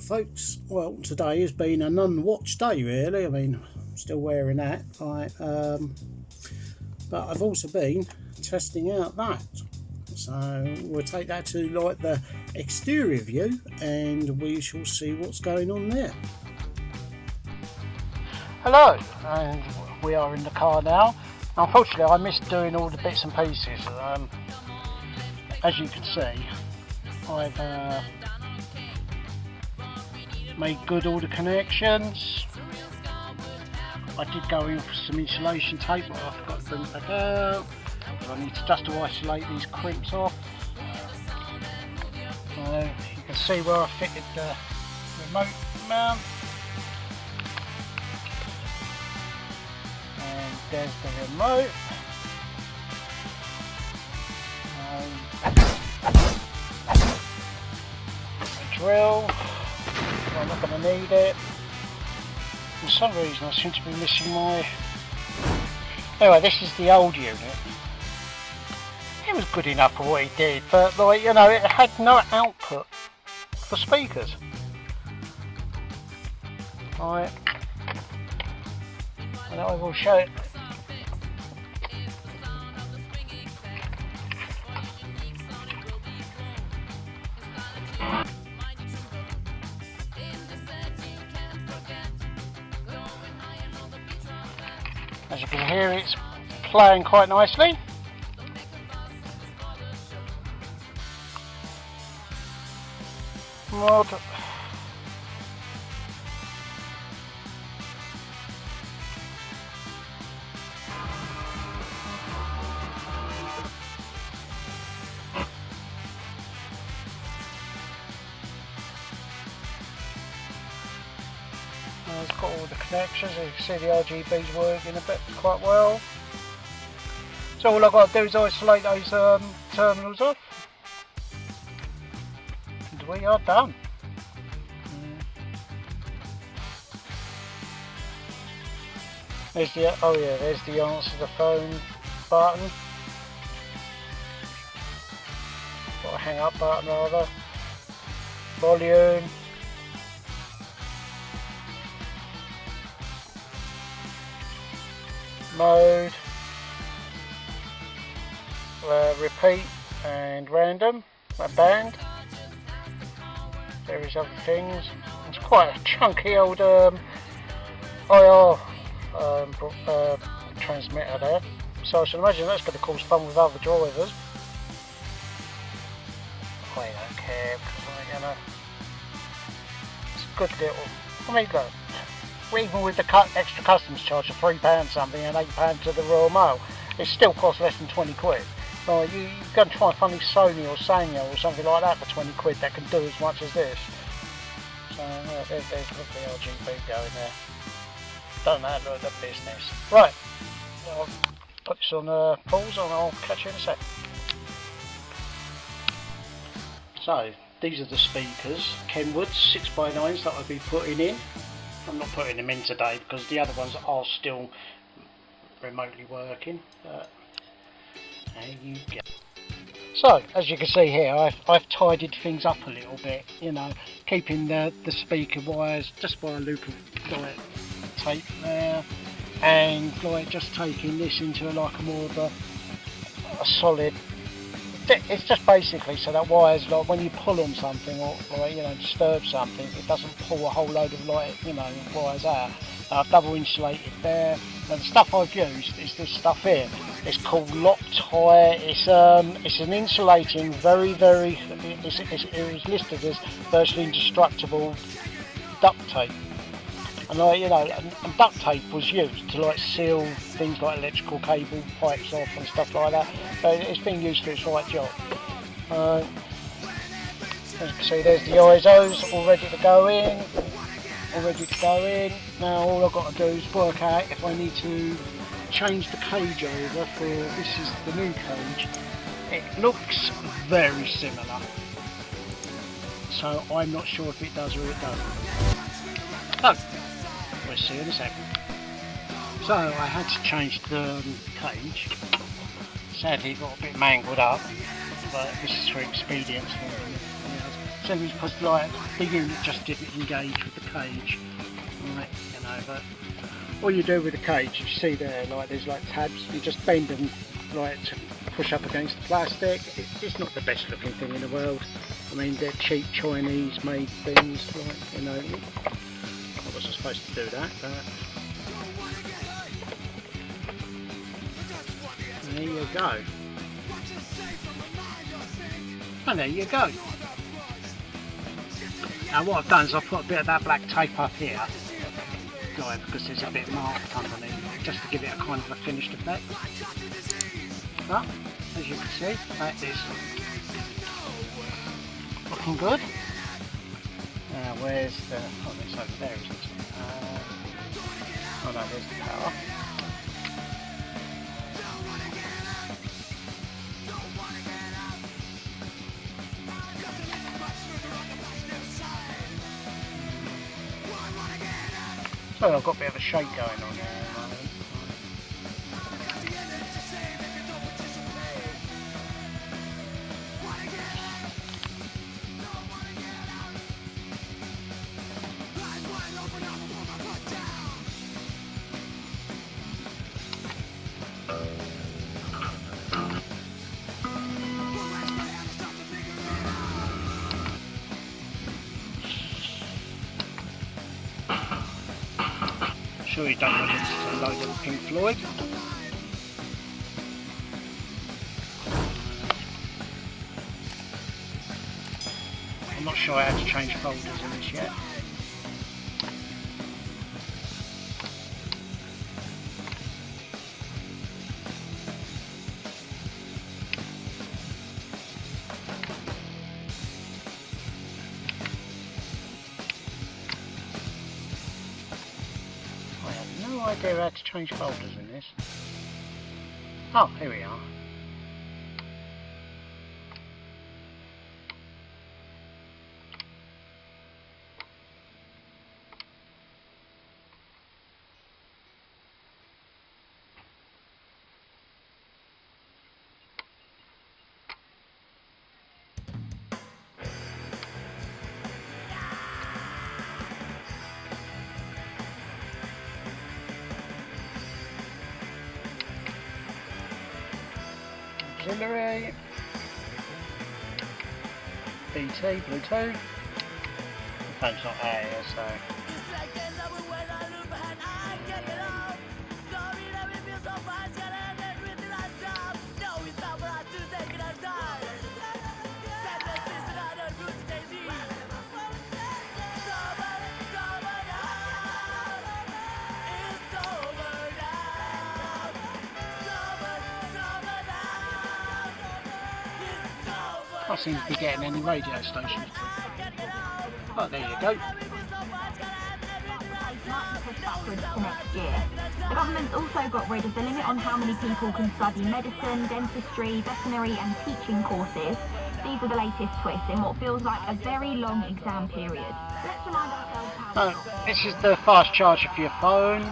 folks, well, today has been an unwatched day really. I mean, I'm still wearing that, but I've also been testing out that, so we'll take that to like the exterior view and we shall see what's going on there. Hello, and we are in the car now. Unfortunately I missed doing all the bits and pieces. As you can see, I've made good all the connections. I did go in for some insulation tape, but I forgot to bring it back out. I need to just to isolate these crimps off. You can see where I fitted the remote mount. And there's the remote. The drill. I'm not going to need it. For some reason I seem to be missing my... Anyway, this is the old unit. It was good enough for what he did, but like, you know, it had no output for speakers. Right. And I will show it. As you can hear, it's playing quite nicely. Mod. It's got all the connections. As you can see, the RGB's working a bit quite well. So all I've got to do is isolate those terminals off. And we are done. There's the, oh yeah, there's the answer the phone button. Or a hang up button rather. Volume. Mode, repeat and random, a band, various other things. It's quite a chunky old IR transmitter there, so I should imagine that's going to cause fun with other drivers. I don't care because, you know, it's a good little, I mean look, even with the extra customs charge of £3 something and £8 to the Royal Mail, it still costs less than 20 quid. Like, you go and try and find a Sony or Sanyo or something like that for 20 quid that can do as much as this. So there's lovely RGB going there. Don't matter the business. Right, I'll put this on pause and I'll catch you in a sec. So these are the speakers, Kenwood 6x9s that I'll be putting in. I'm not putting them in today because the other ones are still remotely working, but there you go. So as you can see here, I've tidied things up a little bit, you know, keeping the speaker wires just by a loop of like tape there, and like just taking this into like a more of a solid. It's just basically so that wires, like when you pull on something or like, you know, disturb something, it doesn't pull a whole load of like, you know, wires out. I've double insulated there, and the stuff I've used is this stuff here. It's called Loctite. It's an insulating, it was listed as virtually indestructible duct tape. And like, you know, and duct tape was used to like seal things like electrical cable pipes off and stuff like that. So it's been used for its right job. As you can see, there's the ISOs all ready to go in. Now all I've got to do is work out if I need to change the cage over for, this is the new cage. It looks very similar, so I'm not sure if it does or it doesn't. Oh, we'll see in a second. So I had to change the cage. Sadly it got a bit mangled up, but this is for expedience. simply because like the unit just didn't engage with the cage. Right, you know, but all you do with the cage, you see there, like there's like tabs, you just bend them like to push up against the plastic. It's not the best looking thing in the world. I mean, they're cheap Chinese made things, like, you know. I wasn't supposed to do that, but there you go. And there you go. Now what I've done is I've put a bit of that black tape up here, because there's a bit marked underneath, just to give it a kind of a finished effect. But, as you can see, that is looking good. Now where's the, oh it's over there, isn't it? Oh no, there's the power. So I've got a bit of a shake going on there. Sure you don't want it to load of Pink Floyd. I'm not sure how to change folders in this yet. I have no idea how to change folders in this. Oh, here we are. Auxiliary, BT, Bluetooth. The phone's not there, so. I seem to be getting any radio stations. Oh, there you go. The government's also got rid of the limit on how many people can study medicine, dentistry, veterinary and teaching courses. These are the latest twists in what feels like a very long exam period. Let's remind ourselves how... this is the fast charger for your phone.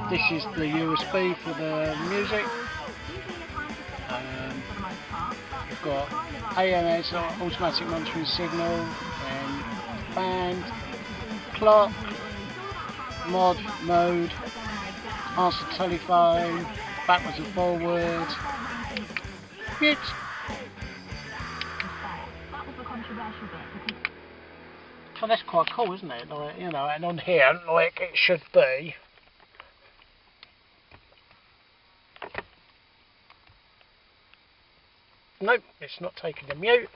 This is the USB for the music. You've got AMS, automatic monitoring signal, and band, clock, mod, mode, answer telephone, backwards and forwards, mute. So that's quite cool, isn't it? Like, you know, and on here, like it should be. Nope, it's not taking the mute.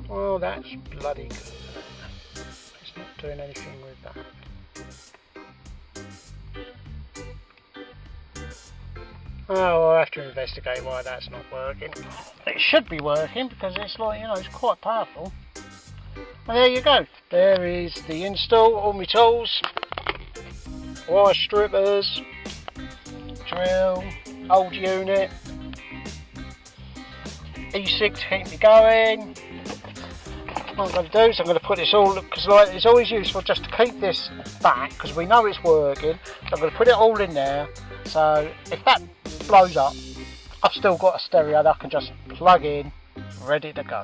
Well, that's bloody good. It's not doing anything with that. Oh, I'll have to investigate why that's not working. It should be working because it's like, you know, it's quite powerful. And there you go. There is the install, all my tools, wire strippers, drill, old unit, e-cig to keep me going. What I'm going to do is I'm going to put this all, because like, it's always useful just to keep this back because we know it's working. So I'm going to put it all in there So if that blows up, I've still got a stereo that I can just plug in, ready to go.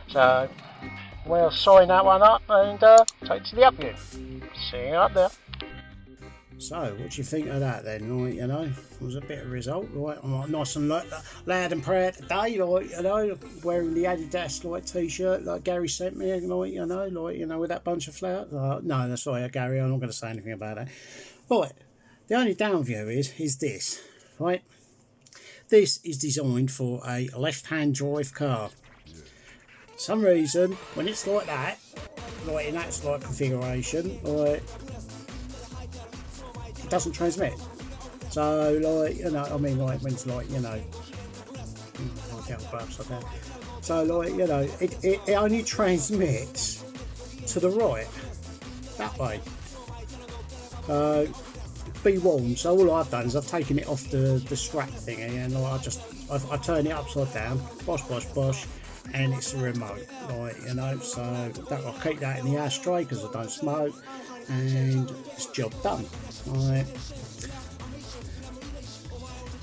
So we'll sign that one up and take it to the up view. See you up there. So, what do you think of that then? Like, you know, it was a bit of a result. Right, I'm like nice and loud and proud today. Like, you know, wearing the Adidas like t-shirt like Gary sent me. Like, you know, with that bunch of flowers. No, that's right, Gary. I'm not going to say anything about that. Right, the only down view is this. Right, this is designed for a left-hand drive car. For some reason, when it's like that, like in that slight configuration, like, it doesn't transmit. So, like, you know, I mean, like, when it's like, you know, I'll get the upside down. So, like, you know, it only transmits to the right, that way. Be warned. So all I've done is I've taken it off the strap thing, and like, I turn it upside down, bosh, and it's a remote, like, you know. So I'll keep that in the ashtray because I don't smoke, and it's job done. Right.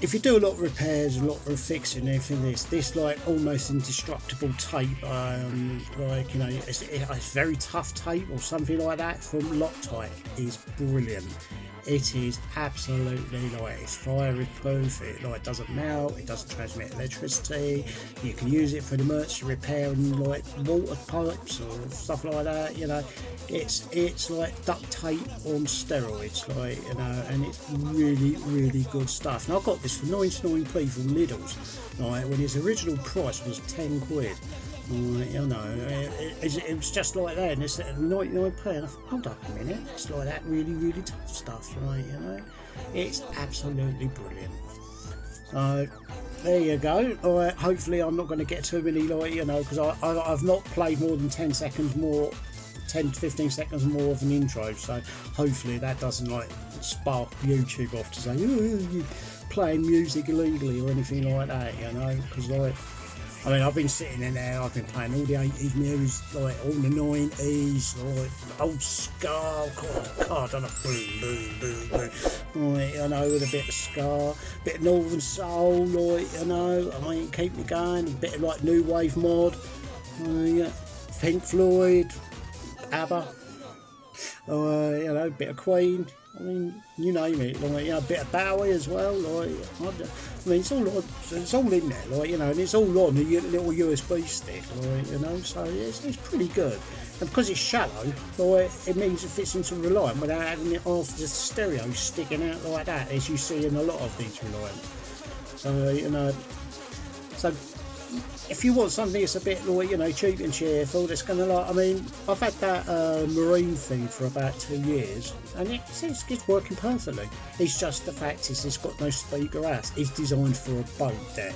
If you do a lot of repairs, a lot of fixing, everything, this like almost indestructible tape, like, you know, it's very tough tape or something like that from Loctite is brilliant. It is absolutely, like, it's fire proof. It like doesn't melt. It doesn't transmit electricity. You can use it for the emergency repairing like water pipes or stuff like that. You know, it's like duct tape on steroids, like, you know, and it's really good stuff. And I got this for 99p from Lidl's, like, when its original price was 10 quid. You know, it was just like that, and it's at 99p, and I thought, hold up a minute, it's like that really tough stuff, right? You know, it's absolutely brilliant. So there you go. Hopefully I'm not going to get too many, like, you know, because I've not played more than 10 to 15 seconds more of an intro, so hopefully that doesn't like spark YouTube off to say, oh, you're playing music illegally or anything like that, you know, because, like, I mean, I've been sitting in there, I've been playing all the 80s music, like all the 90s, like old ska, God, I don't know, boom, like, you know, with a bit of ska, a bit of northern soul, like, you know, I mean, keep me going, a bit of like new wave mod, yeah, Pink Floyd, ABBA, you know, a bit of Queen. I mean, you name it, like, you know, a bit of Bowie as well, like, I mean, it's all in there, like, you know, and it's all on a little USB stick, like, you know, so it's pretty good. And because it's shallow, like, it means it fits into Reliant without having it off the stereo sticking out like that, as you see in a lot of these Reliants. So, you know, so if you want something that's a bit, like, you know, cheap and cheerful, that's going to, like, I mean, I've had that marine thing for about 2 years, and it's working perfectly. It's just the fact is it's got no speaker ass. It's designed for a boat deck.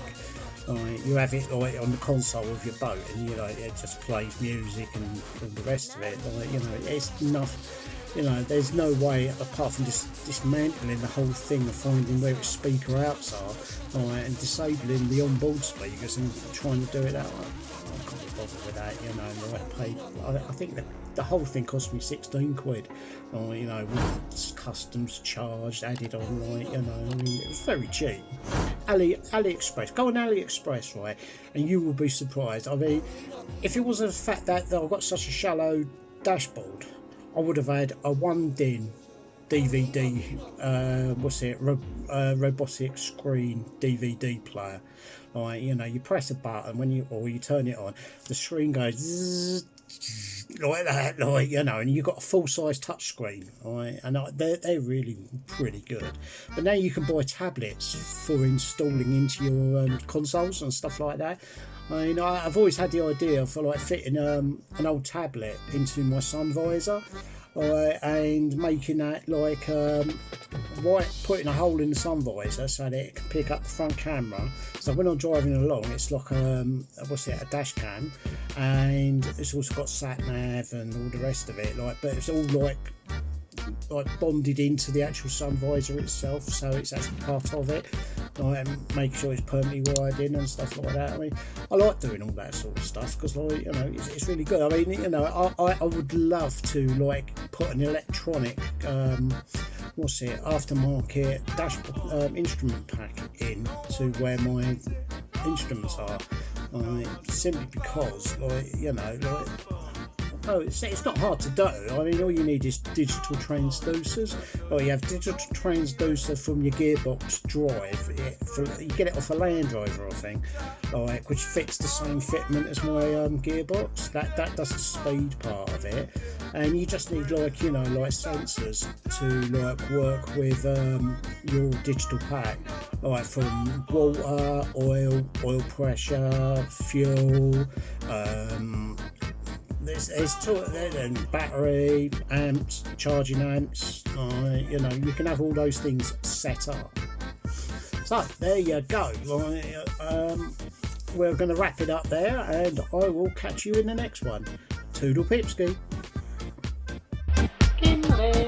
You have it like on the console of your boat, and, you know, it just plays music and all the rest of it. Like, you know, it's enough. You know, there's no way apart from just dismantling the whole thing and finding where its speaker outs are, and disabling the onboard speakers and trying to do it that way. I can't be bothered with that, you know. I think the whole thing cost me 16 quid, you know, with customs charged added on, like, you know. I mean, it was very cheap. AliExpress, go on AliExpress, right, and you will be surprised. I mean, if it wasn't the fact that I've got such a shallow dashboard, I would have had a 1-din DVD, robotic screen DVD player. Like, you know, you press a button or you turn it on, the screen goes zzz, like that, like, you know, and you've got a full-size touch screen, right? And they're really pretty good. But now you can buy tablets for installing into your consoles and stuff like that. I mean, I've always had the idea for, like, fitting an old tablet into my sun visor, and making that like putting a hole in the sun visor so that it can pick up the front camera. So when I'm driving along, it's like a dash cam, and it's also got sat nav and all the rest of it. Like, but it's all like bonded into the actual sun visor itself, so it's actually part of it. Like, make sure it's permanently wired in and stuff like that. I mean, I like doing all that sort of stuff because, like, you know, it's really good. I mean, you know, I would love to, like, put an electronic what's it, aftermarket dashboard instrument pack in to where my instruments are, simply because, like, you know, like, oh, it's not hard to do. I mean, all you need is digital transducers. Oh, you have digital transducer from your gearbox drive. You get it off a Land Rover, I think, like, which fits the same fitment as my gearbox. That does the speed part of it, and you just need, like, you know, like sensors to like work with your digital pack, like from water, oil pressure, fuel. There's two, and battery, amps, charging amps, you know, you can have all those things set up. So there you go. We're going to wrap it up there, and I will catch you in the next one. Toodle pipski. Gimli.